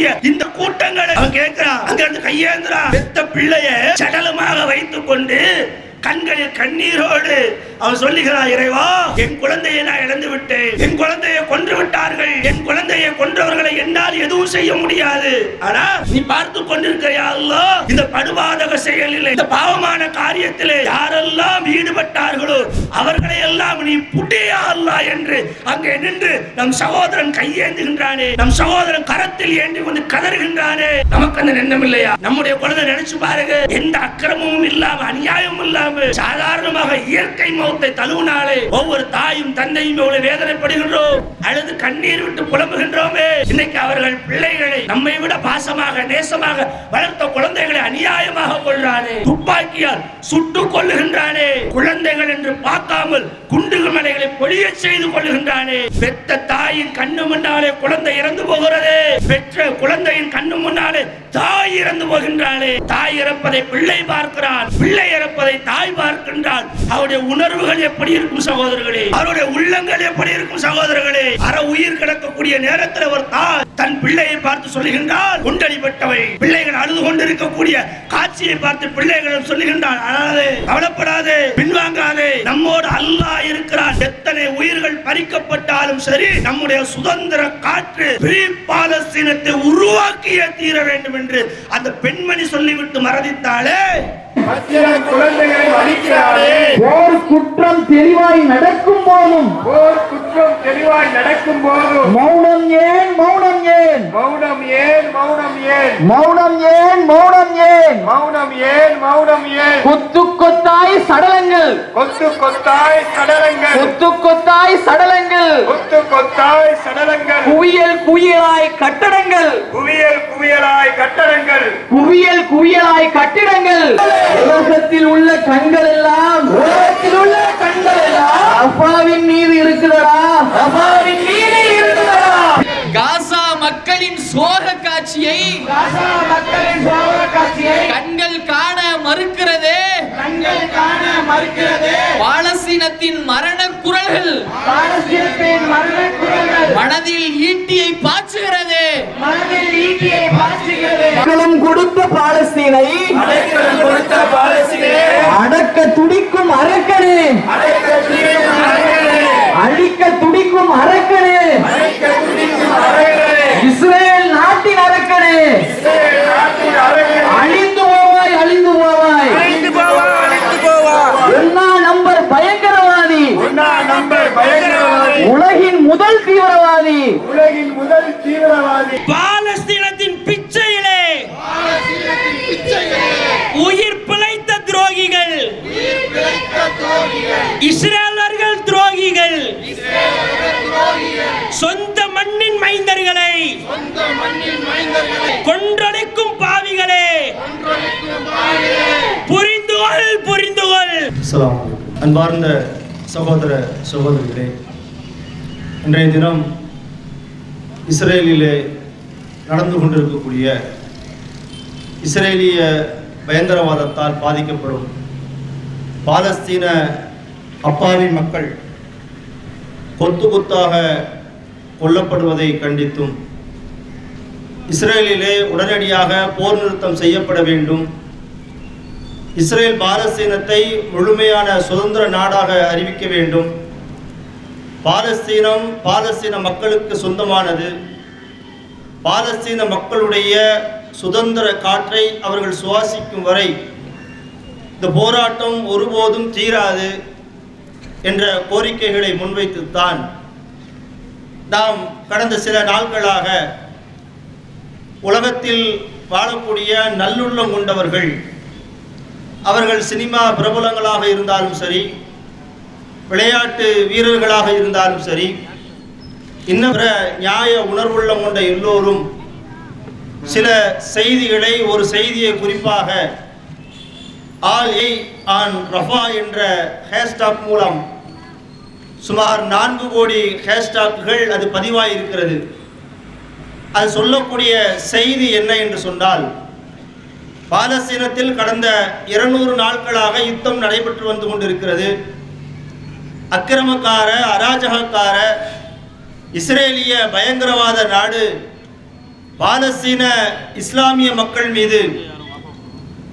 இருக்கக்கூடிய இந்த கூட்டங்களை அவன் கேட்கிறான். அங்க இருந்து கையேந்திரான். பெத்த பிள்ளைய சடலமாக வைத்துக் கொண்டு கண்களில் கண்ணீரோடு அவன் சொல்லுகிறான், இறைவா, என் குழந்தையை நான் இழந்து விட்டேன். என் குழந்தையை கொன்று விட்டார்கள். என் குழந்தையை கொன்றவர்களை என்னால் எதுவும் செய்ய முடியாது. ஆனா நீ பார்த்து கொண்டிருக்கிறியா அல்லாஹ், இந்த படுபாதக செயலில், இந்த பாவமான காரியத்திலே யாரெல்லாம் ஈடுபட்டார்களோ அவர்களை எல்லாம் நீ புட்டியா அல்லாஹ் என்று அங்கே நின்று நம் சகோதரன் கையேந்துகின்றானே, நம் சகோதரன் கரத்தில் ஏந்தி வந்து கதறுகின்றானே. நமக்கு அந்த எண்ணம் இல்லையா? நம்முடைய குழந்தை நினைச்சு பாருங்க, எந்த அக்கிரமமும் இல்லாம அநியாயமும் இல்லாம சாதாரணமாக இயற்கை மௌத்தை தழுவினாலே ஒவ்வொரு தாயும் தந்தையும் எவ்வளவு வேதனைப்படுகின்றோம், அழுது கண்ணீர் விட்டு புலம்புகின்றோமே. இன்னைக்கு அவர்கள் பிள்ளைகளை நம்மை விட பாசமாக நேசமாக வளர்த்த குழந்தைகளை அநியாயமாக கொள்றானே, துப்பாக்கியால் சுட்டுக் கொள்ளுகின்றானே, குழந்தைகள் என்று பார்க்காமல் குண்டுகள் மலைகளை பொழிய செய்து கொள்ளுகின்றானே. பெற்ற தாயின் கண்ணு முன்னாலே குழந்தை இறந்து போகிறது. பெற்ற குழந்தையின் கண்ணு முன்னாலே தாய் இறந்து போகின்றாளே. தாய் இறப்பதை பிள்ளை பார்க்கிறான், பிள்ளை இறப்பதை தாய் பார்க்கின்றான். அவருடைய உணர்வுகள் எப்படி இருக்கும் சகோதரர்களே? அவருடைய உள்ளங்கள் எப்படி இருக்கும் சகோதரர்களே? அற உயிர் கிடக்கக்கூடிய நேரத்தில் ஒரு தாய் தன் பிள்ளையை பார்த்து சொல்லுகின்றால், குண்டடிப்பட்டவை பிள்ளைகள் அழுது கொண்டிருக்கக்கூடிய காட்சியை பார்த்து பிள்ளைகள் சொல்லுகின்றான், அழாதே, கவலைப்படாதே, பின்வாங்காதே, நம்மோடு அல்லாஹ் இருக்கிறான். எத்தனை உயிர்கள் பறிக்கப்பட்டாலும் சரி, நம்முடைய சுதந்திர காற்று பாலஸ்தீனத்தை உருவாக்கிய தீர வேண்டும் என்று அந்த பெண்மணி சொல்லிவிட்டு மறதித்தாலே, குழந்தைகளை அழிக்கிறாரே. போர் குற்றம் தெளிவாய் நடக்கும் போதும், மௌனம் ஏன், மௌனம் ஏன், மௌனம் ஏன், மௌனம் ஏன், மௌனம் ஏன், மௌனம் ஏன், மௌனம் ஏன், மௌனம் ஏன். கொத்து கொத்தாய் சடலங்கள், கொத்து கொத்தாய் சடலங்கள், கொத்து கொத்தாய் சடலங்கள், கொத்து கொத்தாய் சடலங்கள், குவியல் குவியலாய் கட்டடங்கள், குவியல் குவியலாய் கட்டடங்கள், குவியல் குவியலாய் கட்டிடங்கள். உலகத்தில் உள்ள கண்கள் எல்லாம், உலகத்தில் உள்ள கண்கள் எல்லாம் அஃபாவின் மீது இருக்குதடா, அஃபாவின் மீது இருக்குதடா. காசா மக்களின் சோக காட்சியை, காசா மக்களின் சோக காட்சியை கண்கள் காண மறுக்கிறதே, கண்கள் காண மறுக்கிறதே. பாலஸ்தீனத்தின் மரண குரல்கள், பாலஸ்தீனத்தின் மரண குரல்கள் மனதில் ஈட்டியை பாய்ச்சுகிறதே, மனதில் ஈட்டியை பாய்ச்சுகிறது. மக்களும் கொடுத்த பாலஸ்தீனை, அடைக்கலம் கொடுத்த பாலஸ்தீனே, அடக்க துடிக்கும் அரக்கனே, அடைக்க துடிக்கும் அரக்கனே, அழிக்க துடிக்கும் அரக்கனே, அடைக்க துடிக்கும் அரக்கனே, இஸ்ரேல் நாட்டின் அரக்கனே, இஸ்ரேல் நாட்டின் அரக்கனே, அழிந்து போவாய், அழிந்து போவாய், அழிந்து போவா, அழிந்து போவா. ஒன்னா நம்பர் பயங்கரவாதி, ஒன்னா நம்பர் பயங்கரவாதி, உலகின் முதல் தீவிரவாதி, உலகின் முதல் தீவிரவாதி. பாலஸ்தீனத்தின் பிச்சையிலே உயிர் பிழைத்த துரோகிகள், இஸ்ரேலர்கள் துரோகிகள், சொந்த மண்ணின் மைந்தர்களை கொன்றொழிக்கும் பாவிகளே, புரிந்துகொள், புரிந்துகொள். அஸ்ஸலாமு அலைக்கும். அன்பார்ந்த சகோதர சகோதரிகளே, இன்றைய தினம் இஸ்ரேலிலே நடந்து கொண்டிருக்கக்கூடிய இஸ்ரேலிய பயங்கரவாதத்தால் பாதிக்கப்படும் பாலஸ்தீன அப்பாவி மக்கள் கொத்து கொத்தாக கொல்லப்படுவதை கண்டித்தும், இஸ்ரேலிலே உடனடியாக போர் நிறுத்தம் செய்யப்பட வேண்டும், இஸ்ரேல் பாலஸ்தீனத்தை முழுமையான சுதந்திர நாடாக அறிவிக்க வேண்டும், பாலஸ்தீனம் பாலஸ்தீன மக்களுக்கு சொந்தமானது, பாலஸ்தீன மக்களுடைய சுதந்திர காற்றை அவர்கள் சுவாசிக்கும் வரை இந்த போராட்டம் ஒருபோதும் தீராது என்ற கோரிக்கைகளை முன்வைத்துத்தான் நாம் கடந்த சில நாட்களாக உலகத்தில் வாழக்கூடிய நல்லுள்ளம் கொண்டவர்கள், அவர்கள் சினிமா பிரபலங்களாக இருந்தாலும் சரி, விளையாட்டு வீரர்களாக இருந்தாலும் சரி, இன்னும் நியாய உணர்வுள்ளம் கொண்ட எல்லோரும் சில செய்திகளை, ஒரு செய்தியை குறிப்பாக ஆல் ஏ ஆன் ரஃபா என்ற ஹேஷ்டாக் மூலம் சுமார் 4 கோடி ஹேஷ்டாக்குகள் அது பதிவாயிருக்கிறது. அது சொல்லக்கூடிய செய்தி என்ன என்று சொன்னால், பாலஸ்தீனத்தில் கடந்த 200 நாட்களாக யுத்தம் நடைபெற்று வந்து கொண்டிருக்கிறது. அக்கிரமக்கார, அராஜகக்கார இஸ்ரேலிய பயங்கரவாத நாடு பாலஸ்தீன இஸ்லாமிய மக்கள் மீது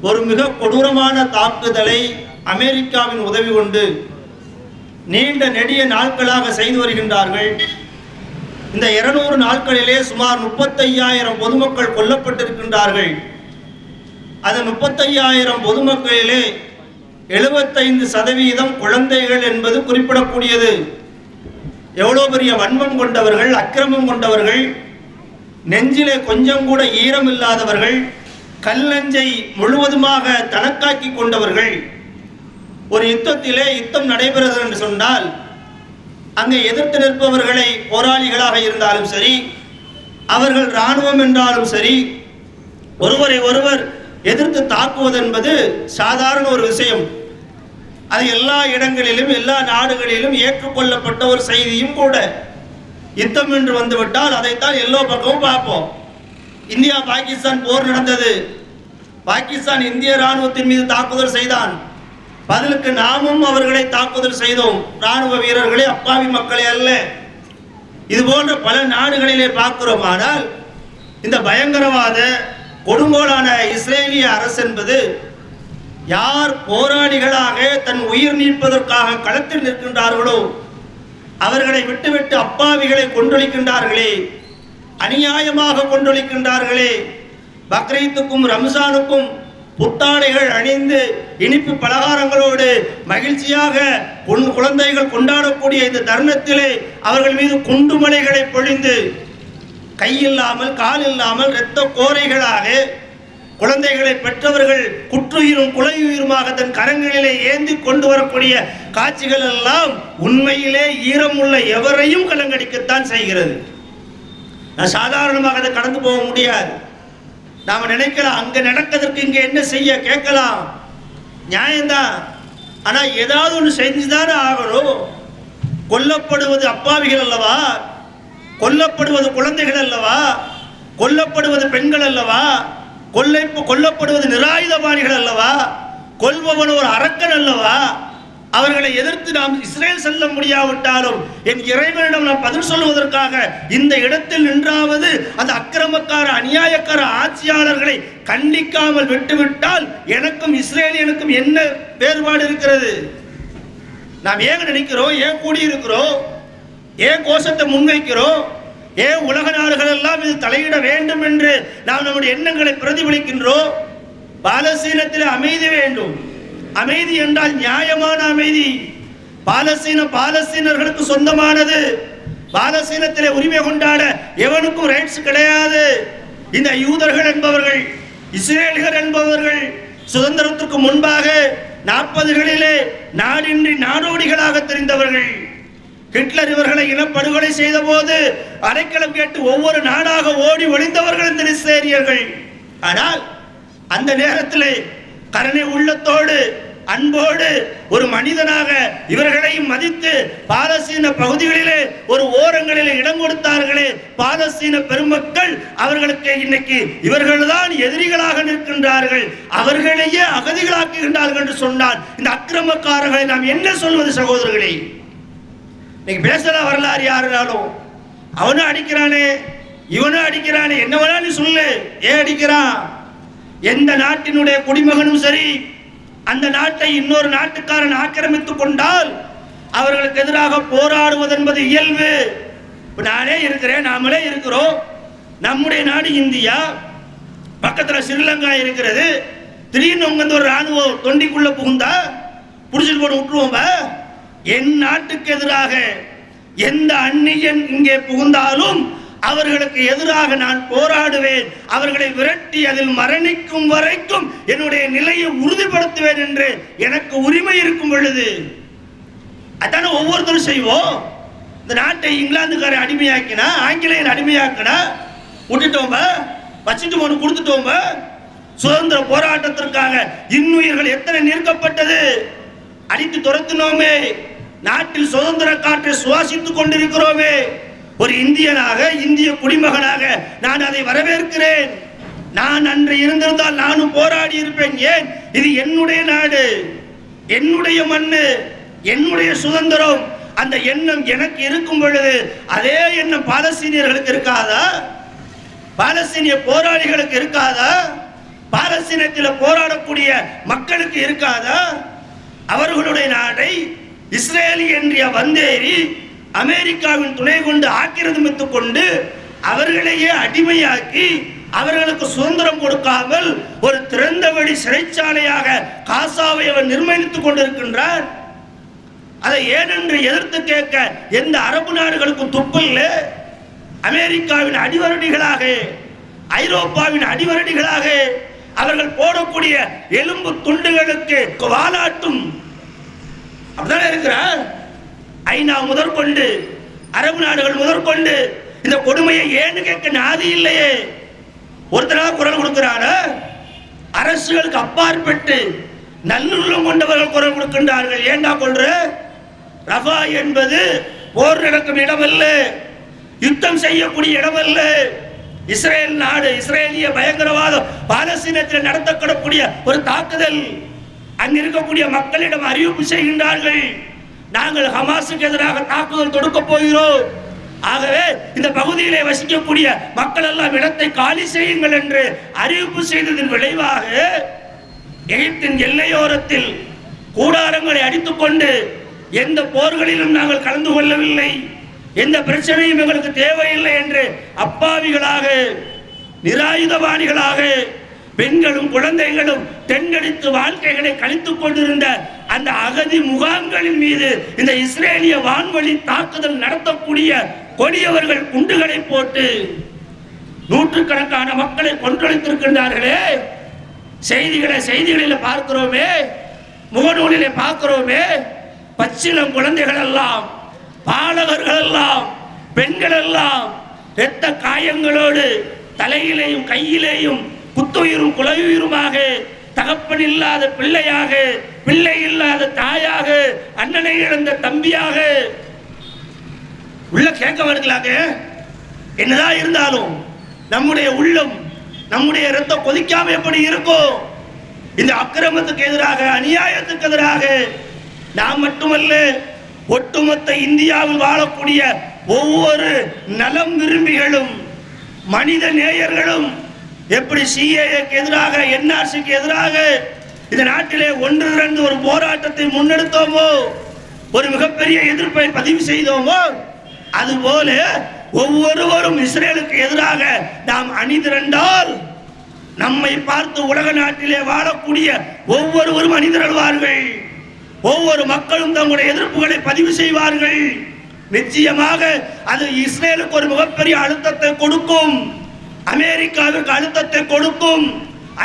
ஒரு மிக கொடூரமான தாக்குதலை அமெரிக்காவின் உதவி கொண்டு நீண்ட நெடிய நாட்களாக செய்து வருகின்றார்கள். இந்த 200 நாட்களிலே சுமார் 35,000 பொதுமக்கள் கொல்லப்பட்டிருக்கின்றார்கள். அது 35,000 பொதுமக்களிலே 75% குழந்தைகள் என்பது குறிப்பிடக்கூடியது. எவ்வளோ பெரிய வன்மம் கொண்டவர்கள், அக்கிரமம் கொண்டவர்கள், நெஞ்சிலே கொஞ்சம் கூட ஈரம் இல்லாதவர்கள், கல் நெஞ்சை முழுவதுமாக தனக்காக்கி கொண்டவர்கள். ஒரு யுத்தத்திலே யுத்தம் நடைபெறுகிறது என்று சொன்னால் அங்கே எதிர்த்து நிற்பவர்களை போராளிகளாக இருந்தாலும் சரி, அவர்கள் இராணுவம் என்றாலும் சரி, ஒருவரை ஒருவர் எதிர்த்து தாக்குவது என்பது சாதாரண ஒரு விஷயம். அது எல்லா இடங்களிலும் எல்லா நாடுகளிலும் ஏற்றுக்கொள்ளப்பட்ட ஒரு செய்தியும் கூட. யுத்தம் என்று வந்துவிட்டால் அதைத்தான் எல்லா பக்கமும் பார்ப்போம். இந்தியா பாகிஸ்தான் போர் நடந்தது. பாகிஸ்தான் இந்திய இராணுவத்தின் மீது தாக்குதல் செய்தான். பதிலுக்கு நாமும் அவர்களை தாக்குதல் செய்தோம். இராணுவ வீரர்களே, அப்பாவி மக்களே அல்ல. இது போன்ற பல நாடுகளிலே பார்க்கிறோம். ஆனால் இந்த பயங்கரவாத கொடுங்கோலான இஸ்ரேலிய அரசு என்பது யார் போராளிகளாக தன் உயிர் நீப்பதற்காக களத்தில் நிற்கின்றார்களோ அவர்களை விட்டுவிட்டு அப்பாவிகளை கொன்றொழிக்கின்றார்களே, அநியாயமாக கொன்றொழிக்கின்றார்களே. பக்ரீத்துக்கும் ரம்ஜானுக்கும் புத்தாடைகள் அணிந்து இனிப்பு பலகாரங்களோடு மகிழ்ச்சியாக குழந்தைகள் கொண்டாடக்கூடிய இந்த தருணத்திலே அவர்கள் மீது குண்டுமலைகளை பொழிந்து கையில்லாமல் கால் இல்லாமல் இரத்த கோரைகளாக குழந்தைகளை பெற்றவர்கள் குற்றுயிரும் குலையுயிருமாக தன் கரங்களிலே ஏந்தி கொண்டு வரக்கூடிய காட்சிகள் எல்லாம் உண்மையிலே ஈரமுள்ள எவரையும் கலங்கடிக்கத்தான் செய்கிறது. நான் சாதாரணமாக அதை கடந்து போக முடியாது. நாம நினைக்கலாம் அங்க நடக்கிறதுக்கு இங்க என்ன செய்ய கேட்கலாம், நியாயம்தான். ஆனா ஏதாவது ஒன்று செஞ்சுதானே ஆகணும். கொல்லப்படுவது அப்பாவிகள் அல்லவா, கொல்லப்படுவது குழந்தைகள் அல்லவா, கொல்லப்படுவது பெண்கள் அல்லவா, கொல்லப்படுவது நிராயுதபாணிகள் அல்லவா, கொல்பவன் ஒரு அரக்கன் அல்லவா. அவர்களை எதிர்த்து நாம் இஸ்ரேல் செல்ல முடியாவிட்டாலும் என் இறைவனிடம் நாம் பதில் சொல்வதற்காக இந்த இடத்தில் நின்றாவது அந்த அக்கிரமக்கார அநியாயக்கார ஆட்சியாளர்களை கண்டிக்காமல் விட்டுவிட்டால் எனக்கும் இஸ்ரேலியனுக்கும் என்ன வேறுபாடு இருக்கிறது? நாம் ஏன் நினைக்கிறோம், ஏன் கூடியிருக்கிறோம், ஏன் கோஷத்தை முன்வைக்கிறோம், ஏன் உலக நாடுகள் எல்லாம் இது தலையிட வேண்டும் என்று நாம் நம்முடைய எண்ணங்களை பிரதிபலிக்கின்றோம்? பாலஸ்தீனத்தில் அமைதி வேண்டும். அமைதி என்றால் நியாயமான அமைதி. பாலஸ்தீனர்களுக்கு சொந்தமானது. பாலஸ்தீனத்திலே உரிமை கொண்டாட எவனுக்கும் ரைட்ஸ் கிடையாது. இந்த யூதர்கள் என்பவர்கள், இஸ்ரேலியர்கள் என்பவர்கள் சுதந்திரத்திற்கு முன்பாக 40களிலே நாடின்றி நாடோடிகளாக தெரிந்தவர்கள். ஹிட்லர் இவர்களை இனப்படுகொலை செய்த போது அடைக்கலம் கேட்டு ஒவ்வொரு நாடாக ஓடி ஒளிந்தவர்கள் இந்த இஸ்ரேலியர்கள். ஆனால் அந்த நேரத்திலே கருணை உள்ளத்தோடு அன்போடு ஒரு மனிதனாக இவர்களையும் மதித்து பாலஸ்தீன பகுதிகளிலே ஒரு ஓரங்களிலே இடம் கொடுத்தார்களே பாலஸ்தீன பெருமக்கள், அவர்களுக்கு இன்னைக்கு இவர்கள்தான் எதிரிகளாக நிற்கின்றார்கள், அவர்களையே அகதிகளாக்குகின்றார்கள் என்று சொன்னால் இந்த அக்கிரமக்காரர்களை நாம் என்ன சொல்வது சகோதரர்களே? இன்னைக்கு பேசலாம் வரலாறு யாருனாலும், அவனும் அடிக்கிறானே இவனும் அடிக்கிறானே, என்ன வேணா நீ சொல்லு, ஏன் அடிக்கிறான்? எந்த நாட்டினுடைய குடிமகனும் சரி அந்த நாட்டை இன்னொரு நாட்டுக்காரன் ஆக்கிரமித்துக் கொண்டால் அவர்களுக்கு எதிராக போராடுவது என்பது இயல்பு. நானே இருக்கிறேன், நாமளே இருக்கிறோம், நம்முடைய நாடு இந்தியா, பக்கத்தில் ஸ்ரீலங்கா இருக்கிறது. திடீர்னு உங்க ஒரு ராணுவம் தொண்டிக்குள்ள புகுந்தா புடிச்சிட்டு போட்டு விட்டுருவோம். என் நாட்டுக்கு எதிராக எந்த அந்நியன் இங்கே புகுந்தாலும் அவர்களுக்கு எதிராக நான் போராடுவேன், அவர்களை விரட்டி அதில் மரணிக்கும் வரைக்கும் என்னுடைய நிலையை உறுதிப்படுத்துவேன் என்று எனக்கு உரிமை இருக்கும் பொழுது அதான ஒவ்வொருத்தரும் செய்வோம். இந்த நாட்டை இங்கிலாந்துக்கார அடிமையாக்கினா, ஆங்கிலேயன் அடிமையாக்கினா விட்டுட்டோம், வச்சுட்டு ஒன்று கொடுத்துட்டோம். சுதந்திர போராட்டத்திற்காக இன்னுயிர்கள் எத்தனை நிற்கப்பட்டது, அடித்து துரத்தினோமே, நாட்டில் சுதந்திர காற்றை சுவாசித்துக் கொண்டிருக்கிறோமே. ஒரு இந்தியனாக, இந்திய குடிமகனாக நான் அதை வரவேற்கிறேன். நான் அன்று இருந்திருந்தால் நானும் போராடி இருப்பேன். ஏன்? இது என்னுடைய நாடு, என்னுடைய மண்ணு, என்னுடைய சுதந்திரம். அந்த எண்ணம் எனக்கு இருக்கும் பொழுது அதே எண்ணம் பாலஸ்தீனியர்களுக்கு இருக்காதா? பாலஸ்தீனிய போராளிகளுக்கு இருக்காதா? பாலஸ்தீனத்தில் போராடக்கூடிய மக்களுக்கு இருக்காதா? அவர்களுடைய நாடை இஸ்ரேல் என்ற வந்தேறி அமெரிக்காவின் துணை கொண்டு ஆக்கிரமித்துக் கொண்டு அவர்களையே அடிமையாக்கி அவர்களுக்கு சுதந்திரம் கொடுக்காமல் ஒரு திறந்த வழி சிறைச்சாலையாக காசாவை அவர் நிர்மாணித்துக் கொண்டிருக்கின்றார். அதை ஏனென்று எதிர்த்து கேட்க எந்த அரபு நாடுகளுக்கும் துப்பில்ல. அமெரிக்காவின் அடிவரடிகளாக, ஐரோப்பாவின் அடிவரடிகளாக அவர்கள் போடக்கூடிய எலும்பு துண்டுகளுக்கு வாலாட்டும் அப்படித்தானே இருக்கிறார். ஐநா முதற்கொண்டு அரபு நாடுகள் முதற்கொண்டு இந்த கொடுமையை ஏன்னு கேட்க நாதி இல்லையே. ஒருத்தராக குரல் கொடுக்கிறார. அரசுகளுக்கு அப்பாற்பட்டு நல்லுள்ளம் கொண்டவர்கள் குரல் கொடுக்கின்றார்கள். ஏண்டா கொள்ற? ரஃபா என்பது போர் நடக்கும் இடமல்ல, யுத்தம் செய்யக்கூடிய இடமல்ல. இஸ்ரேல் நாடு, இஸ்ரேலிய பயங்கரவாதம் பாலஸ்தீனத்தில் நடத்தப்படக்கூடிய ஒரு தாக்குதல். அங்கு இருக்கக்கூடிய மக்களிடம் அறிவிப்பு செய்கின்றார்கள், நாங்கள் ஹமாஸுக்கு எதிராக தாக்குதல் தொடுக்க போகிறோம். ஆகவே இந்த பகுதியிலே வசிக்கக்கூடிய மக்கள் எல்லாம் இடத்தை காலி செய்யுங்கள் என்று அறிவிப்பு செய்ததன் விளைவாக எகிப்தின் எல்லையோரத்தில் கூடாரங்களை அடித்துக்கொண்டு எந்த போர்களிலும் நாங்கள் கலந்து கொள்ளவில்லை, எந்த பிரச்சனையும் எங்களுக்கு தேவையில்லை என்று அப்பாவிகளாக, நிராயுதபாணிகளாக பெண்களும் குழந்தைகளும் தென்னடித்து வாழ்க்கைகளை கழித்துக் கொண்டிருந்த அந்த அகதி முகாம்களின் மீது இந்த இஸ்ரேலிய வான்வழி தாக்குதல் நடத்தக்கூடிய கொடியவர்கள் குண்டுகளை போட்டு நூற்றுக்கணக்கான மக்களை கொன்றளித்திருக்கின்றார்களே. செய்திகளில் பார்க்கிறோமே, முகநூலிலே பார்க்கிறோமே. பச்சிளம் குழந்தைகள் எல்லாம், பாலகர்கள் எல்லாம், பெண்கள் எல்லாம் இரத்த காயங்களோடு தலையிலேயும் கையிலேயும் குத்துயிரும் குலையுயிருமாக, தகப்பன் இல்லாத பிள்ளையாக, பிள்ளை இல்லாத தாயாக, அண்ணனை இழந்த தம்பியாக உள்ள கேட்க வருகிறாங்க. என்னதான் இருந்தாலும் நம்முடைய உள்ளம், நம்முடைய ரத்தம் கொதிக்காம எப்படி இருக்கும்? இந்த அக்கிரமத்துக்கு எதிராக, அநியாயத்துக்கு எதிராக நாம் மட்டுமல்ல, ஒட்டுமொத்த இந்தியாவில் வாழக்கூடிய ஒவ்வொரு நலம் விரும்பிகளும், மனித நேயர்களும் எப்படி சிஏஏக்கு எதிராக, என்ஆர்சிக்கு எதிராக இந்த நாட்டிலே ஒன்று ஒரு போராட்டத்தை முன்னெடுத்தோமோ, ஒரு மிகப்பெரிய எதிர்ப்பை பதிவு செய்தோமோ, அதுபோல ஒவ்வொருவரும் இஸ்ரேலுக்கு எதிராக நாம் அணிதிரண்டால் நம்மை பார்த்து உலக நாட்டிலே வாழக்கூடிய ஒவ்வொருவரும் அணிதிரள்வார்கள். ஒவ்வொரு மக்களும் தங்களுடைய எதிர்ப்புகளை பதிவு செய்வார்கள். நிச்சயமாக அது இஸ்ரேலுக்கு ஒரு மிகப்பெரிய அழுத்தத்தை கொடுக்கும், அமெரிக்காவிற்கு அழுத்தத்தை கொடுக்கும்,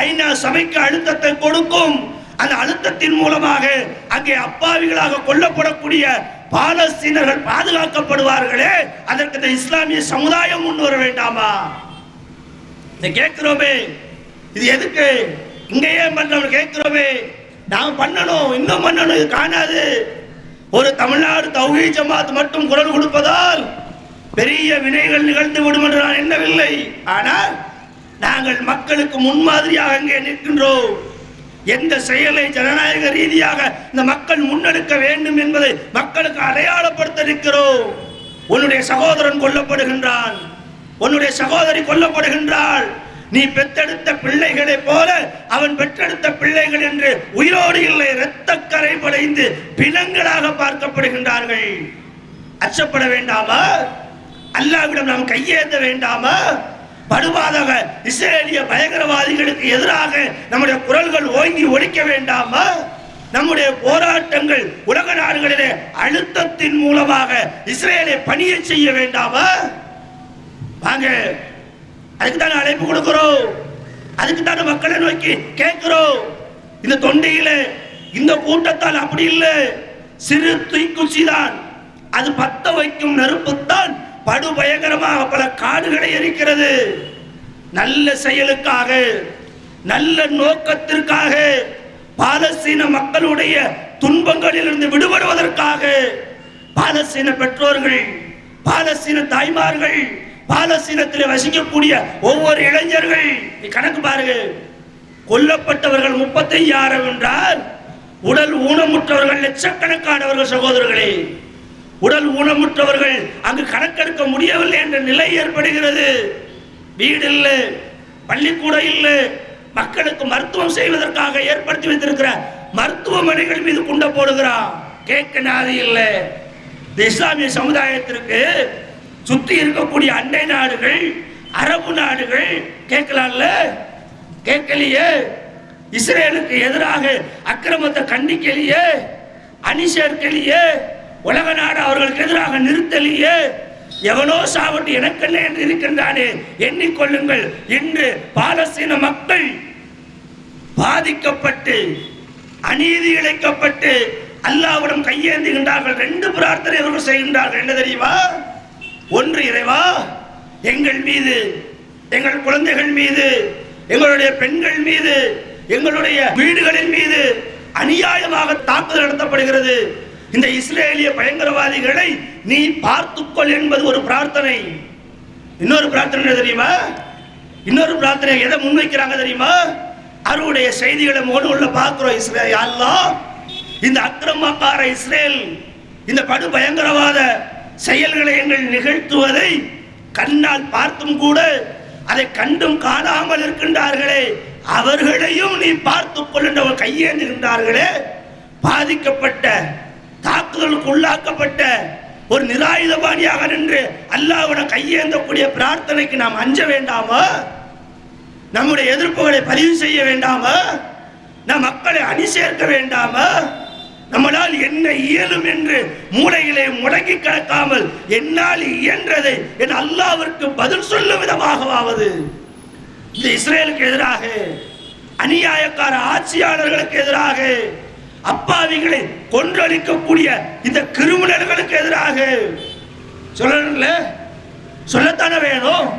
ஐநா சபைக்கு அழுத்தத்தை கொடுக்கும். அந்த அழுத்தத்தின் மூலமாக அங்கே அப்பாவிகளாக கொல்லப்படக்கூடிய பாலஸ்தீனர்கள் பாதுகாக்கப்படுவார்களே, அதற்கு இந்த இஸ்லாமிய சமுதாயம் முன் வர வேண்டாமா? இதை கேட்கிறோமே, இது எதுக்கு இங்கேயே பண்றோம் கேட்கிறோமே. நாம் பண்ணணும், இன்னும் பண்ணணும், இது காணாது. ஒரு தமிழ்நாடு தௌஹீத் ஜமாத் மட்டும் குரல் கொடுப்பதால் பெரிய வினைகள் நிகழ்ந்து விடும் என்று நான் எண்ணவில்லை. ஆனால் நாங்கள் மக்களுக்கு முன்மாதிரியாக அங்கே நிற்கின்றோம். எந்த செயலை ஜனநாயக ரீதியாக இந்த மக்கள் முன்னெடுக்க வேண்டும் என்பதை மக்களுக்கு அடையாளப்படுத்த நிற்கிறோம். உன்னுடைய சகோதரன் கொல்லப்படுகின்றான், உன்னுடைய சகோதரி கொல்லப்படுகின்றாள். நீ பெற்றெடுத்த பிள்ளைகளை போல அவன் பெற்றெடுத்த பிள்ளைகள் என்று உயிரோடு இல்லை, இரத்தக்கரை படைந்து பிணங்களாக பார்க்கப்படுகின்றார்கள். அச்சப்பட வேண்டாமா? அல்லாஹ்விடம் நாம் கையேந்த வேண்டாமா? படுவாதாக இஸ்ரேலிய பயங்கரவாதிகளுக்கு எதிராக நம்முடைய குரல்கள் ஓங்கி ஒலிக்க வேண்டாமா? நம்முடைய போராட்டங்கள் உலக நாடுகளிலே அழுத்தத்தின் மூலமாக இஸ்ரேலை பணிய செய்ய வேண்டாமா? வாங்க, அதுக்கு தானே அழைப்பு கொடுக்கிறோம், அதுக்கு தானே மக்களை நோக்கி கேட்கிறோம். இந்த தொண்டையில இந்த கூட்டத்தால் அப்படி இல்லை, சிறு தீக்குச்சி தான், அது பத்த வைக்கும் நெருப்புத்தான் படு பயங்கரமாக பல காடுகளை எரிக்கிறது. நல்ல செயலுக்காக, நல்ல நோக்கத்திற்காக, பாலஸ்தீன மக்களுடைய துன்பங்களிலிருந்து விடுபடுவதற்காக பாலஸ்தீன பெற்றோர்கள், பாலஸ்தீன தாய்மார்கள், பாலஸ்தீனத்தில் வசிக்கக்கூடிய ஒவ்வொரு இளைஞர்கள், கணக்கு பாருங்க, கொல்லப்பட்டவர்கள் 35,000 என்றால் உடல் ஊனமுற்றவர்கள் லட்சக்கணக்கானவர்கள். சகோதரர்களே, உடல் ஊனமுற்றவர்கள் அங்கு கணக்கெடுக்க முடியவில்லை என்ற நிலை ஏற்படுகிறது. வீடு இல்லை, பள்ளிக்கூடம் இல்லை, மக்களுக்கு மருத்துவம் செய்வதற்காக ஏற்படுத்தி வைத்திருக்கிற மருத்துவமனைகள் மீது குண்ட போடுகிறான். கேட்க நாதி இல்லை. இந்த இஸ்லாமிய சமுதாயத்திற்கு சுற்றி இருக்கக்கூடிய அண்டை நாடுகள், அரபு நாடுகள் கேட்கலாம்ல, கேட்கலையே. இஸ்ரேலுக்கு எதிராக அக்கிரமத்தை கண்டிக்கலையே, அணி சேர்க்கலையே, உலக நாடு அவர்களுக்கு எதிராக நிறுத்தலையே. எவனோ சாவட்டு எனக்கல்ல என்று இருக்கின்றானே, எண்ணிக்கொள்ளுங்கள். இன்று பாலஸ்தீன மக்கள் பாதிக்கப்பட்டு அநீதி இழைக்கப்பட்டு அல்லாஹ்விடம் கையேந்துகின்றார்கள். 2 பிரார்த்தனை அவர்கள் செய்கின்றார்கள். என்ன தெரியுமா? ஒன்று, இறைவா எங்கள் மீது, எங்கள் குழந்தைகள் மீது, எங்களுடைய பெண்கள் மீது, எங்களுடைய வீடுகளின் மீது அநியாயமாக தாக்குதல் நடத்தப்படுகிறது. இந்த இஸ்ரேலிய பயங்கரவாதிகளை நீ பார்த்துக்கொள் என்பது ஒரு பிரார்த்தனை. இன்னொரு பிரார்த்தனை தெரியுமா? இன்னொரு பிரார்த்தனை எதை முன்வைக்கிறாங்க தெரியுமா? அவருடைய செய்திகளை மோடுள்ள பார்க்கிறோம். இஸ்ரேல் அல்லாஹ், இந்த அக்கிரமக்கார இஸ்ரேல் இந்த படு பயங்கரவாத செயல்களை எங்கள் நிகழ்த்துவதை கண்ணால் பார்த்தும் கூட அதை கண்டும் காணாமல் இருக்கின்றார்களே, அவர்களையும் நீ பார்த்துக்கொள் என்று அவர் கையேந்துகின்றார்களே. பாதிக்கப்பட்ட, தாக்குதலுக்கு உள்ளாக்கப்பட்ட ஒரு நிராயுதபாணியாக நின்று அல்லாஹ்விடம் கையேந்தக்கூடிய பிரார்த்தனைக்கு நாம் அஞ்ச வேண்டாமா? நம்முடைய எதிர்ப்புகளை பதிவு செய்ய வேண்டாமா? நம் மக்களை அணி சேர்க்க வேண்டாமா? நம்மளால் என்ன இயலும் என்று மூளையிலே முடங்கி கிடக்காமல் என்னால் இயன்றதை என் அல்லாஹ்விற்கு பதில் சொல்லும் விதமாகவாவது இந்த இஸ்ரேலுக்கு எதிராக, அநியாயக்கார ஆட்சியாளர்களுக்கு எதிராக, அப்பாவிகளை கொன்றளிக்கக்கூடிய இந்த கிரிமினல்களுக்கு எதிராக சொல்லணும்ல, சொல்லத்தானே வேணும்.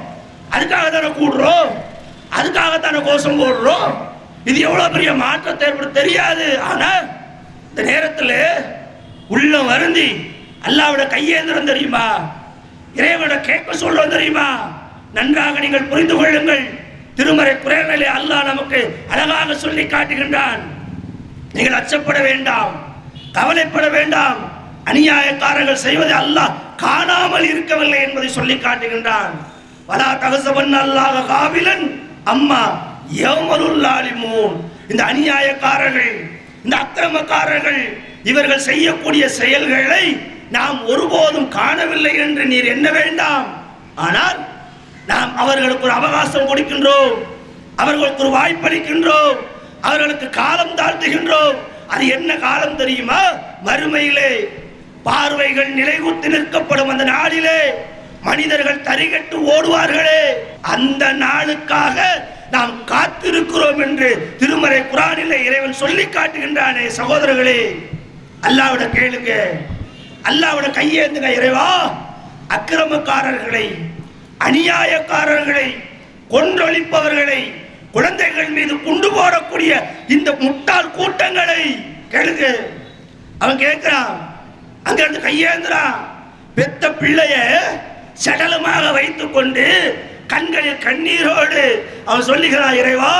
அதுக்காக தானே கூடுறோம், அதுக்காகத்தானே கோஷம் போடுறோம். இது எவ்வளவு பெரிய மாற்றத்தை ஏற்படுத்த தெரியாது. ஆனா இந்த நேரத்தில் உள்ள வருந்தி அல்லாஹ்விட கையேந்திரம் தெரியுமா, இறைவனோட கேட்க சொல்றோம் தெரியுமா? நன்றாக நீங்கள் புரிந்து கொள்ளுங்கள். திருமறை குர்ஆனிலே அல்லாஹ் நமக்கு அழகாக சொல்லி காட்டுகின்றான். நீங்கள் அச்சப்பட வேண்டாம், கவலைப்பட வேண்டாம். அநியாயக்காரர்கள் செய்வதை அல்லாஹ் காணாமல் இருக்கவில்லை என்பதை சொல்லி காட்டுகின்றான். வலா தகசபன் அல்லாஹ் காபிலன் அம்மா யௌமலுல் லாலிமூன். இந்த அநியாயக்காரர்கள், இந்த அக்கிரமக்காரர்கள் இவர்கள் செய்யக்கூடிய செயல்களை நாம் ஒருபோதும் காணவில்லை என்று நீர் எண்ண வேண்டாம். ஆனால் நாம் அவர்களுக்கு ஒரு அவகாசம் கொடுக்கின்றோம், அவர்களுக்கு ஒரு வாய்ப்பளிக்கின்றோம், அவர்களுக்கு காலம் தாழ்த்துகின்றோம். அது என்ன காலம் தெரியுமா? மறுமையிலே பார்வைகள் நிலைகுத்தி நிற்கப்படும் அந்த நாளிலே மனிதர்கள் தரிகட்டு ஓடுவார்களே, அந்த நாளுக்காக நாம் காத்திருக்கிறோம் என்று திருமறை குர்ஆனிலே இறைவன் சொல்லி காட்டுகின்றானே. சகோதரர்களே, அல்லாஹ்விட கேளுங்க, அல்லாஹ்விட கையேந்துங்க. இறைவா, அக்கிரமக்காரர்களை, அநியாயக்காரர்களை, கொன்றொழிப்பவர்களை, குழந்தைகள் மீது குண்டு போடக்கூடிய இந்த முட்டாள் கூட்டங்களை கேளுங்க. அவன் கேட்கிறான், அங்க இருந்து கையேந்துறான். பெத்த பிள்ளைய சடலமாக வைத்துக் கொண்டு கண்களில் கண்ணீரோடு அவன் சொல்லுகிறான், இறைவா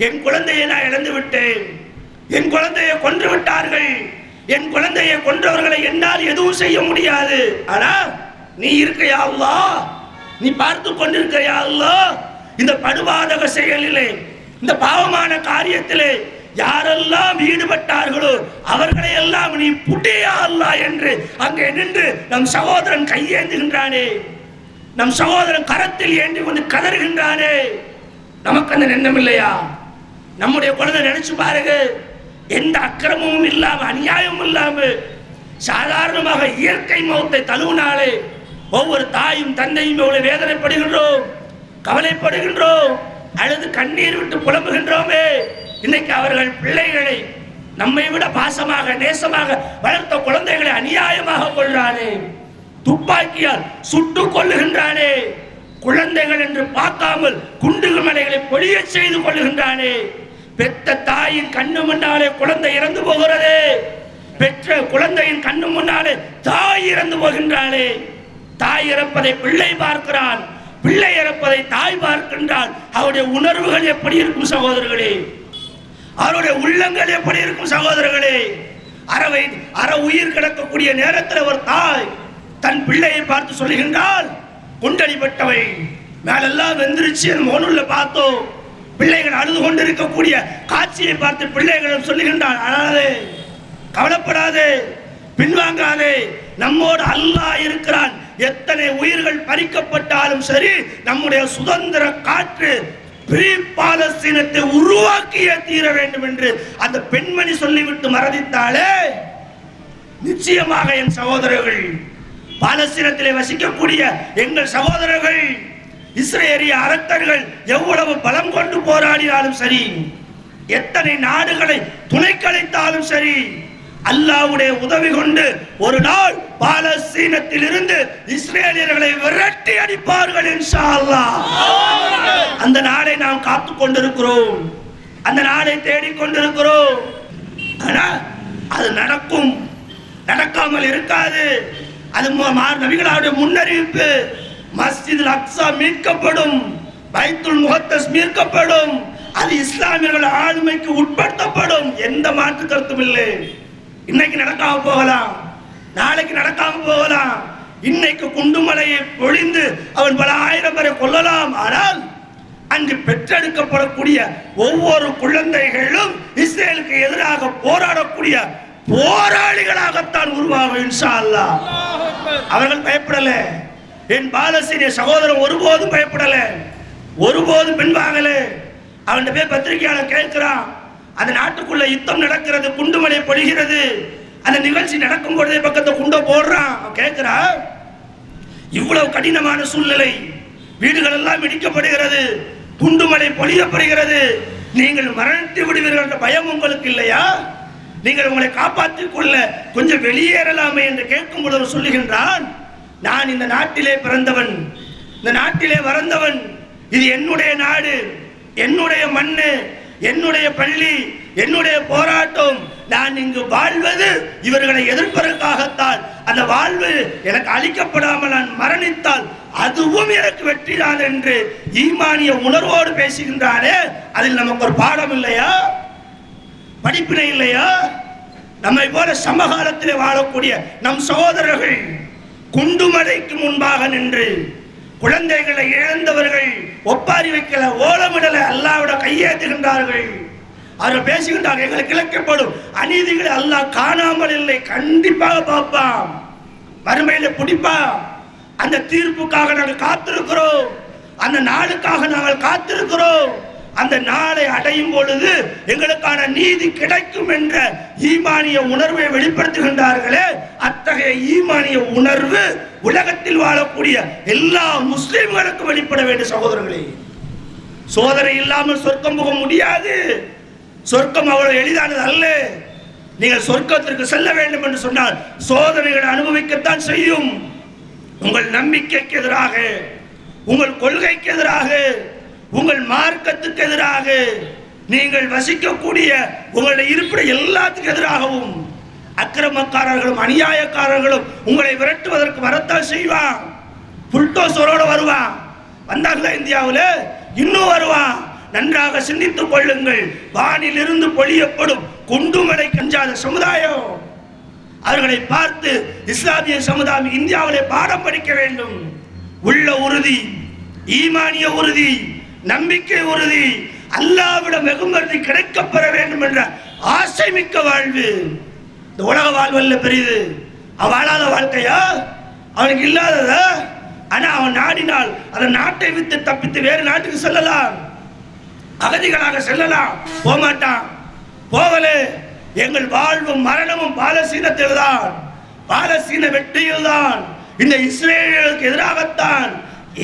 என் குழந்தையை நான் இழந்து விட்டேன், என் குழந்தையை கொன்று விட்டார்கள், என் குழந்தையை கொன்றவர்களை என்னால் எதுவும் செய்ய முடியாது. ஆனா நீ இருக்கையா அல்லாஹ், நீ பார்த்து கொண்டிருக்கையா அல்லாஹ், இந்த படுபாதக செயலிலே, இந்த பாவமான காரியத்திலே யாரெல்லாம் ஈடுபட்டார்களோ அவர்களை எல்லாம் நீ புட்டியா அல்லாஹ் என்று அங்கே நின்று நம் சகோதரன் கையேந்துகின்றானே, நம் சகோதரன் கரத்தில் ஏந்தி கொண்டு கதறுகின்றானே. நமக்கு அந்த எண்ணம் இல்லையா? நம்முடைய குழந்தை நினைச்சு பாருங்க, எந்த அக்கிரமமும் இல்லாம, அநியாயமும் இல்லாம சாதாரணமாக இயற்கை மௌத்தை தழுவினாலே ஒவ்வொரு தாயும் தந்தையும் எவ்வளவு வேதனைப்படுகின்றோம், கவலைப்படுகின்றோம், அழுது கண்ணீர் விட்டு புலம்புகின்றோமே. இன்னைக்கு அவர்கள் பிள்ளைகளை நம்மை விட பாசமாக நேசமாக வளர்த்த குழந்தைகளை அநியாயமாக கொள்றானே, துப்பாக்கியால் சுட்டுக் கொள்ளுகின்றானே, குழந்தைகள் என்று பார்க்காமல் குண்டுகள் மலைகளை பொழிய செய்து கொள்ளுகின்றானே. பெற்ற தாயின் கண்ணு முன்னாலே குழந்தை இறந்து போகிறதே, பெற்ற குழந்தையின் கண்ணு முன்னாலே தாய் இறந்து போகின்றாளே. தாய் இறப்பதை பிள்ளை பார்க்கிறான், பிள்ளை இறப்பதை தாய் பார்க்கின்றான். அவருடைய உணர்வுகள் எப்படி இருக்கும் சகோதரர்களே? அவருடைய உள்ளங்கள் எப்படி இருக்கும் சகோதரர்களே? அற உயிர் கிடக்கக்கூடிய நேரத்தில் ஒரு தாய் தன் பிள்ளையை பார்த்து சொல்லுகின்றால், குண்டடிப்பட்டவை, மேலெல்லாம் வெந்துருச்சு. மோனுள்ள பார்த்தோம். பிள்ளைகள் அழுது கொண்டு இருக்கக்கூடிய காட்சியை பார்த்து பிள்ளைகள் சொல்லுகின்றான், அழாதே, கவலைப்படாதே, பின்வாங்காதே, நம்மோடு அல்லாஹ் இருக்கிறான். எத்தனை உயிர்கள் பறிக்கப்பட்டாலும் சரி, நம்முடைய சுதந்திர காற்று பாலஸ்தீனத்தை உருவாக்கிய தீர வேண்டும் என்று அந்த பெண்மணி சொல்லிவிட்டு மறதித்தாலே, நிச்சயமாக என் சகோதரர்கள், பாலஸ்தீனத்திலே வசிக்கக்கூடிய எங்கள் சகோதரர்கள், இஸ்ரேலிய அரக்கர்கள் எவ்வளவு பலம் கொண்டு போராடினாலும் சரி, எத்தனை நாடுகளை துணைக்கழித்தாலும் சரி, அல்லாஹ்வுடைய உதவி கொண்டு ஒரு நாள் பாலஸ்தீனத்தில் இருந்து இஸ்ரேலியர்களை விரட்டி அடிப்பார்கள் இன்ஷா அல்லாஹ். அந்த நாளை நாம் காத்துக் கொண்டிருக்கிறோம், அந்த நாளை தேடிக்கொண்டிருக்கிறோம். ஆனால் அது நடக்கும், நடக்காமல் இருக்காது. அது நபிகளுடைய முன்னறிவிப்பு. மஸ்ஜித் அக்ஸா மீட்கப்படும், பைத்துல் முகத்தஸ் மீட்கப்படும், அது இஸ்லாமியர்கள் ஆளுமைக்கு உட்படுத்தப்படும், எந்த மாற்று கருத்தும் இல்லை. இன்னைக்கு நடக்காம போகலாம், நாளைக்கு நடக்காம போகலாம். இன்னைக்கு குண்டுமலையை பொழிந்து அவன் பல ஆயிரம் பேரை கொல்லலாம். ஆனால் அங்கு பெற்றெடுக்கப்படக்கூடிய ஒவ்வொரு குழந்தைகளும் இஸ்ரேலுக்கு எதிராக போராடக்கூடிய போராளிகளாகத்தான் உருவாகும் இன்ஷா அல்லாஹ். அவர்கள் பயப்படல. என் பாலஸ்தீனிய சகோதரன் ஒருபோதும் பயப்படல, ஒருபோதும் பின்வாங்கல. அவன் போய் பத்திரிகையாளர் கேட்கிறான், அந்த நாட்டுக்குள்ள யுத்தம் நடக்கிறது, குண்டுமலை பொழிகிறது, அந்த நிகழ்ச்சி நடக்கும் பொழுதே பக்கத்தை குண்டை போடுறான். அவன் கேட்கிறான், இவ்வளவு கடினமான சூழ்நிலை, வீடுகள் எல்லாம் இடிக்கப்படுகிறது, குண்டுமலை பொழியப்படுகிறது, நீங்கள் மரணித்து விடுவீர்கள் என்ற பயம் உங்களுக்கு இல்லையா? நீங்கள் உங்களை காப்பாற்றிக் கொள்ள கொஞ்சம் வெளியேறலாமே என்று கேட்கும் பொழுது சொல்லுகின்றான், நான் இந்த நாட்டிலே பிறந்தவன், இந்த நாட்டிலே வளர்ந்தவன், இது என்னுடைய நாடு, என்னுடைய மண்ணு, என்னுடைய பள்ளி, என்னுடைய போராட்டம். நான் இங்கு வாழ்வது இவர்களை எதிர்ப்பதற்காகத்தான். அந்த வாழ்வு எனக்கு அளிக்கப்படாமல் நான் மரணித்தால் அதுவும் எனக்கு வெற்றிதான் என்று ஈமானிய உணர்வோடு பேசுகின்றானே, அதில் நமக்கு ஒரு பாடம் இல்லையா? படிப்பினை இல்லையா? நம்மை போல சமகாலத்திலே வாழக்கூடிய நம் சகோதரர்கள் குண்டுமலைக்கு முன்பாக நின்று குழந்தைகளை இழந்தவர்கள் ஒப்பாரி வைக்கல, ஓலமிடல, அல்லாஹ்விட கையேற்றுகின்றார்கள். அவர்கள் பேசுகின்றார்கள், எங்களுக்கு இழைக்கப்படும் அநீதிகளை அல்லாஹ் காணாமல் இல்லை, கண்டிப்பாக பார்ப்பான், மறுமையில பிடிப்பான். அந்த தீர்ப்புக்காக நாங்கள் காத்திருக்கிறோம், அந்த நாளுக்காக நாங்கள் காத்திருக்கிறோம். அந்த நாளை அடையும் பொழுது எங்களுக்கான நீதி கிடைக்கும் என்ற ஈமானிய உணர்வை வெளிப்படுத்துகின்றார்களே, அத்தகைய ஈமானிய உணர்வு உலகத்தில் வாழக்கூடிய எல்லா முஸ்லிம்களுக்கும் வெளிப்பட வேண்டும். சகோதரர்களே, சோதனை இல்லாமல் சொர்க்கம் போக முடியாது. சொர்க்கம் அவ்வளவு எளிதானது அல்ல. நீங்கள் சொர்க்கத்திற்கு செல்ல வேண்டும் என்று சொன்னால் சோதனைகளை அனுபவிக்கத்தான் செய்யும். உங்கள் நம்பிக்கைக்கு எதிராக, உங்கள் கொள்கைக்கு எதிராக, உங்கள் மார்க்கத்துக்கு எதிராக, நீங்கள் வசிக்கக்கூடிய உங்களுடைய இருப்பிட எல்லாத்துக்கு எதிராகவும் அக்கிரமக்காரர்களும் அநியாயக்காரர்களும் உங்களை விரட்டுவதற்கு வரத்தான் செய்வான். புல்டோசரோடு வருவான். வந்தாங்களா இந்தியாவில்? இன்னும் வருவான். நன்றாக சிந்தித்துக் கொள்ளுங்கள். வானில் இருந்து பொழியப்படும் குண்டுமலை கஞ்சாத சமுதாயம், அவர்களை பார்த்து இஸ்லாமிய சமுதாயம் இந்தியாவிலே பாடம் படிக்க வேண்டும். உள்ள உறுதி, ஈமானிய உறுதி, நம்பிக்கை உறுதி, அல்லாஹ்விடம் வெகுமதி கிடைக்கப்பெற வேண்டும் என்ற ஆசை மிக்க வாழ்வு. இந்த உலக வாழ்வல்ல பெரியது. அவன் வாழாத வாழ்க்கையா? அவனுக்கு இல்லாததா? ஆனா அவன் நாடினால் அந்த நாட்டை விட்டு தப்பித்து வேறு நாட்டுக்கு செல்லலாம், அகதிகளாக செல்லலாம். போகமாட்டான். போகல. எங்கள் வாழ்வும் மரணமும் பாலஸ்தீனத்தில் தான், பாலஸ்தீன வெற்றியில் தான், இந்த இஸ்ரேலுக்கு எதிராகத்தான்.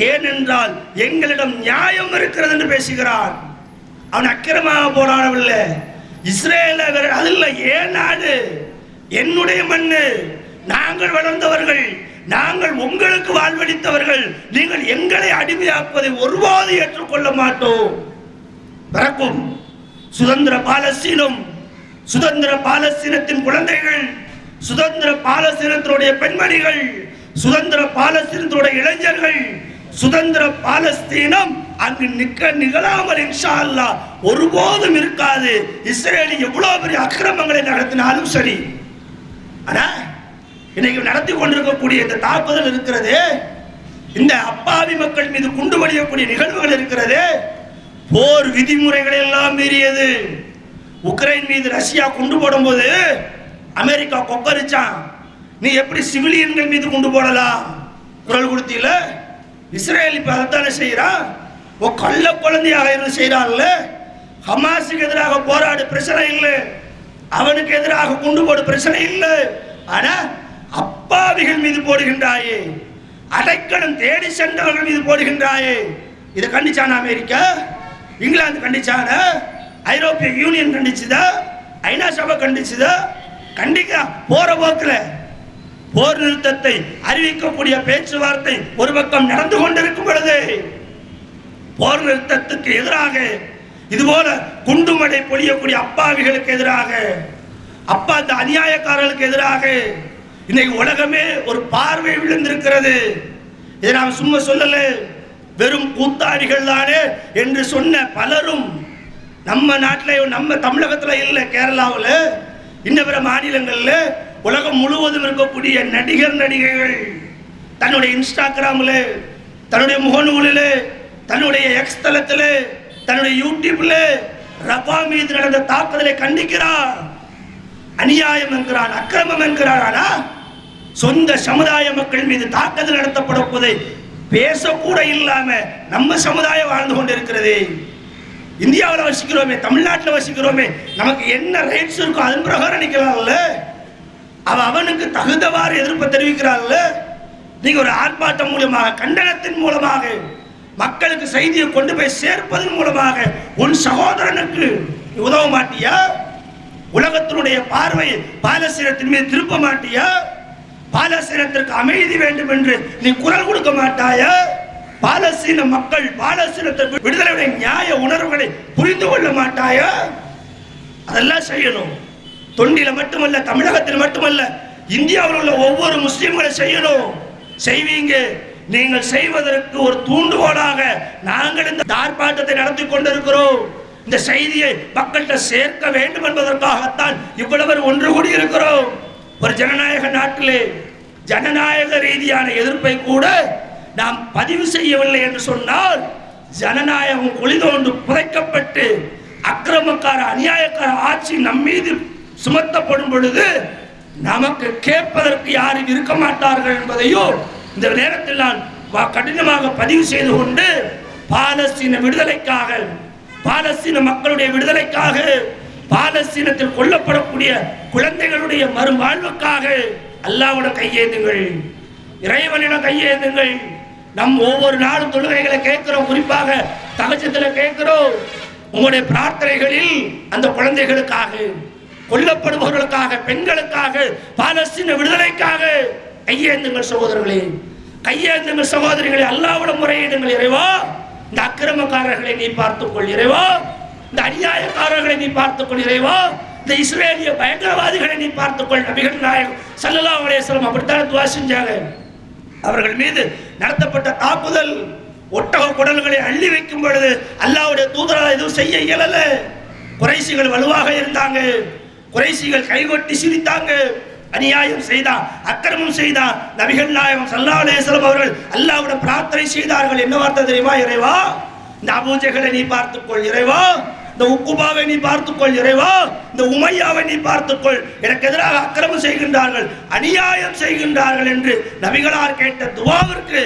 ஏனென்றால் எங்களிடம் நியாயம் இருக்கிறது என்று பேசுகிறான். அவன் அக்கிரமாக போராடவில்லை. இஸ்ரேல் அதில் ஏன் நாடு, என்னுடைய மண்ணு, நாங்கள் வளர்ந்தவர்கள், நாங்கள் உங்களுக்கு வாழ்வளித்தவர்கள், நீங்கள் எங்களை அடிமையாக்குவதை ஒருபோது ஏற்றுக்கொள்ள மாட்டோம். பிறக்கும் சுதந்திர பாலஸ்தீனம், சுதந்திர பாலஸ்தீனத்தின் குழந்தைகள், சுதந்திர பாலஸ்தீனத்தினுடைய பெண்மணிகள், சுதந்திர பாலஸ்தீனத்தினுடைய இளைஞர்கள், சுதந்திர பாலஸ்தீனம் அங்கு நிகழாமல் இன்ஷா அல்லாஹ் ஒருபோதும் இருக்காது. இஸ்ரேல் எவ்வளவு பெரிய அக்கிரமங்களை நடத்தினாலும் சரி. ஆனா இன்னைக்கு நடத்தி கொண்டிருக்கக்கூடிய இந்த தாக்குதல் இருக்கிறது, இந்த அப்பாவி மக்கள் மீது குண்டு வழியக்கூடிய நிகழ்வுகள் இருக்கிறது. போர் விதிமுறைகளை எல்லாம் மீறியது. உக்ரைன் மீது ரஷ்யா குண்டு போடும்போது அமெரிக்கா கொக்கரிச்சான். நீ எப்படி சிவிலியன்கள் மீது குண்டு போடலாம் குரல் கொடுத்தீல. இஸ்ரேல் இப்ப அதைத்தானே செய்யறான். கள்ள குழந்தையாக இருந்து செய்யறான்ல. ஹமாஸுக்கு எதிராக போராடு பிரச்சனை இல்லை, அவனுக்கு எதிராக குண்டு போடு பிரச்சனை இல்லை. ஆனா அப்பாவிகள் மீது போடுகின்றாயே, அடைக்கலம் தேடி சென்றவர்கள் மீது போடுகின்றாயே. இதை கண்டிச்சான அமெரிக்கா, இங்கிலாந்து கண்டிச்சான, ஐரோப்பிய யூனியன் கண்டிச்சுதா, ஐநா சபை கண்டிச்சுதா? கண்டிக்க போற போக்குல போர் நிறுத்தத்தை அறிவிக்கக்கூடிய பேச்சுவார்த்தை ஒரு பக்கம் நடந்து கொண்டிருக்கும் பொழுது போர் நிறுத்தத்துக்கு எதிராக இதுபோல குண்டுமடை பொழியக்கூடிய அப்பாவிகளுக்கு எதிராக, அப்பா அந்த அநியாயக்காரர்களுக்கு எதிராக இன்னைக்கு உலகமே ஒரு பார்வை விழுந்திருக்கிறது. இதை நாம் சும்மா சொல்லல, வெறும் கூத்தாடிகள் தானே என்று சொன்ன பலரும் நம்ம நாட்டில், நம்ம தமிழகத்தில் இல்லை, கேரளாவில், இன்ன பிற மாநிலங்களில், உலகம் முழுவதும் இருக்கக்கூடிய நடிகர் நடிகைகள் தன்னுடைய இன்ஸ்டாகிராமில், தன்னுடைய முகநூலில், தன்னுடைய எக்ஸ் தளத்தில், தன்னுடைய யூடியூப்ல ரஃபா மீது நடந்த தாக்குதலை கண்டிக்கிறார். அநியாயம் என்கிறான், அக்கிரமம் என்கிறான். ஆனா சொந்த சமுதாய மக்கள் மீது தாக்குதல் நடத்தப்படுவதை பேசக்கூட இல்லாம நம்ம சமுதாயம் வாழ்ந்து கொண்டிருக்கிறது. இந்தியாவில் வசிக்கிறோமே, தமிழ்நாட்டில் வசிக்கிறோமே, நமக்கு என்ன ரைட்ஸ் இருக்கோ அதன் பிரகாரம் நிற்கலாம்ல. அவனுக்கு தகுந்தவாறு எதிர்ப்பு தெரிவிக்கிறாள்ல. நீங்க ஒரு ஆர்ப்பாட்டம் மூலமாக, கண்டனத்தின் மூலமாக, மக்களுக்கு செய்தியை கொண்டு போய் சேர்ப்பதன் மூலமாக உன் சகோதரனுக்கு உதவ மாட்டியா? உலகத்தினுடைய பார்வை பாலஸ்தீனத்தின் மீது திருப்ப மாட்டியா? பாலஸ்தீனத்திற்கு அமைதி வேண்டும் என்று நீ குரல் கொடுக்க மாட்டாயா? பாலஸ்தீன மக்கள் பாலஸ்தீனத்தை விடுதலை நியாய உணர்வுகளை புரிந்து கொள்ள மாட்டாயா? அதெல்லாம் செய்யணும். தொண்டில மட்டுமல்ல, தமிழகத்தில் மட்டுமல்ல, இந்தியாவில் உள்ள ஒவ்வொரு முஸ்லிம்களை செய்யணும். செய்வீங்க. நீங்கள் செய்வதற்கு ஒரு தூண்டுகோலாக நாங்கள் இந்த ஆர்ப்பாட்டத்தை நடத்தி கொண்டிருக்கிறோம். இந்த செய்தியை மக்கள்கிட்ட சேர்க்க வேண்டும் என்பதற்காகத்தான் இவ்வளவு ஒன்று கூடி இருக்கிறோம். ஒரு ஜனநாயக நாட்டிலே ஜனநாயக ரீதியான எதிர்ப்பை கூட நாம் பதிவு செய்யவில்லை என்று சொன்னால், ஜனநாயகம் குளிதோண்டு புதைக்கப்பட்டு அக்கிரமக்கார அநியாயக்கார ஆட்சி நம் மீது சுமத்தப்படும் பொழுது நமக்கு கேட்பதற்கு யாரும் இருக்க மாட்டார்கள் என்பதையும் இந்த நேரத்தில் நான் கடினமாக பதிவு செய்து கொண்டு, பாலஸ்தீன விடுதலைக்காக, பாலஸ்தீன மக்களுடைய விடுதலைக்காக, பாலஸ்தீனத்தில் கொல்லப்படக்கூடிய குழந்தைகளுடைய மறுவாழ்வுக்காக அல்லாஹ்விடம் கையேந்துங்கள், இறைவனிடம் கையேந்துங்கள். நம் ஒவ்வொரு நாளும் தொழுகைகளை கேட்கிறோம், குறிப்பாக தகஜத்தில் கேட்கிறோம். உங்களுடைய பிரார்த்தனைகளில் அந்த குழந்தைகளுக்காக, கொல்லப்படுபவர்களுக்காக, பெண்களுக்காக, பாலஸ்தீன விடுதலைக்காக கையேந்துங்கள் சகோதரர்களே, கையேந்துங்கள் சகோதரிகளை. அல்லாஹ்விடம் முறையிடுங்கள். இறைவா, இந்த அக்கிரமக்காரர்களை நீ பார்த்துக்கொள். இறைவா, இந்த அநியாயக்காரர்களை நீ பார்த்துக்கொள். இறைவா, இந்த இஸ்ரேலிய பயங்கரவாதிகளை நீ பார்த்துக்கொள். நபிகள் நாயகம் ஸல்லல்லாஹு அலைஹி வஸல்லம் அப்படித்தான் துஆ செஞ்சாங்க. அவர்கள் மீது நடத்தப்பட்ட தாக்குதல், ஒட்டக குடல்களை அள்ளி வைக்கும் பொழுது அல்லாஹ்வுடைய தூதரால் எதுவும் செய்ய இயலல. குறைஷிகள் வலுவாக இருந்தாங்க. குறைஷிகள் கைகொட்டி சிரித்தாங்க. அநியாயம் செய்தான், அக்கிரமம் செய்தான். நபிகள் நாயகம் ஸல்லல்லாஹு அலைஹி வஸல்லம் அவர்கள் அல்லாஹ்விடம் பிரார்த்தனை செய்தார்கள். என்ன வார்த்தை தெரியுமா? இறைவா, இந்த அபூஜஹலை நீ பார்த்துக்கொள். இறைவா, இந்த உக்குபாவை நீ பார்த்துக்கொள். இறைவா, இந்த உமையாவை நீ பார்த்துக்கொள். எனக்கு எதிராக அக்கிரமம் செய்கின்றார்கள், அநியாயம் செய்கின்றார்கள் என்று நபிகளார் கேட்ட துவாவிற்கு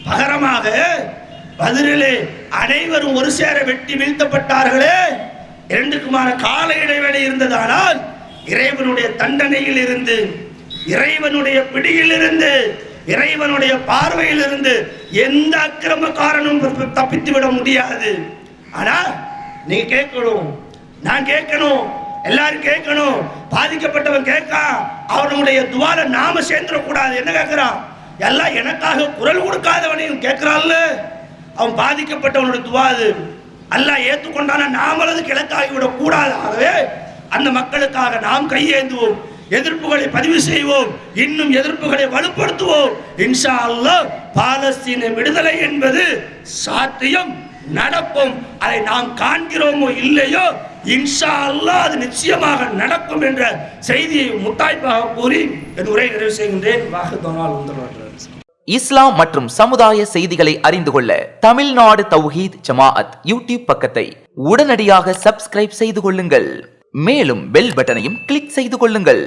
பகரமாக பதிலே அனைவரும் ஒரு சேர வெட்டி வீழ்த்தப்பட்டார்களே. இரண்டுக்குமான கால இடைவெளி இருந்ததானால் இறைவனுடைய தண்டனையில் இருந்து, இறைவனுடைய பிடியில் இருந்து, இறைவனுடைய பார்வையில் இருந்து எந்த அக்கிரமக்காரனும் தப்பித்து விட முடியாது. ஆனா நீ கேட்கணும், நான் கேட்கணும், எல்லாரும் கேட்கணும். பாதிக்கப்பட்டவன் கேட்கா, அவனுடைய துவால நாம சேர்ந்துடக்கூடாது. என்ன கேட்கிறான்? எல்லாம் எனக்காக குரல் கொடுக்காதவனையும் கேட்கிறான்ல, அவன் பாதிக்கப்பட்டவனுடைய துவாது அல்லாஹ் ஏற்றுக்கொண்டான நாமளது கிழக்காகி விடக் கூடாது. ஆகவே அந்த மக்களுக்காக நாம் கையேந்துவோம், எதிர்ப்புகளை பதிவு செய்வோம், இன்னும் எதிர்ப்புகளை வலுப்படுத்துவோம். இன்ஷா அல்லாஹ் பாலஸ்தீன விடுதலை என்பது சாத்தியம், நடக்கும். அதை நாம் காண்கிறோமோ இல்லையோ, இன்ஷா அல்லாஹ் அது நிச்சயமாக நடக்கும் என்ற செய்தியை முத்தாய்ப்பாக கூறி என் உரையை நிறைவு செய்கின்றேன். இஸ்லாம் மற்றும் சமுதாய செய்திகளை அறிந்து கொள்ள தமிழ்நாடு தௌஹீத் ஜமாஅத் யூடியூப் பக்கத்தை உடனடியாக சப்ஸ்கிரைப் செய்து கொள்ளுங்கள். மேலும் பெல் பட்டனையும் கிளிக் செய்து கொள்ளுங்கள்.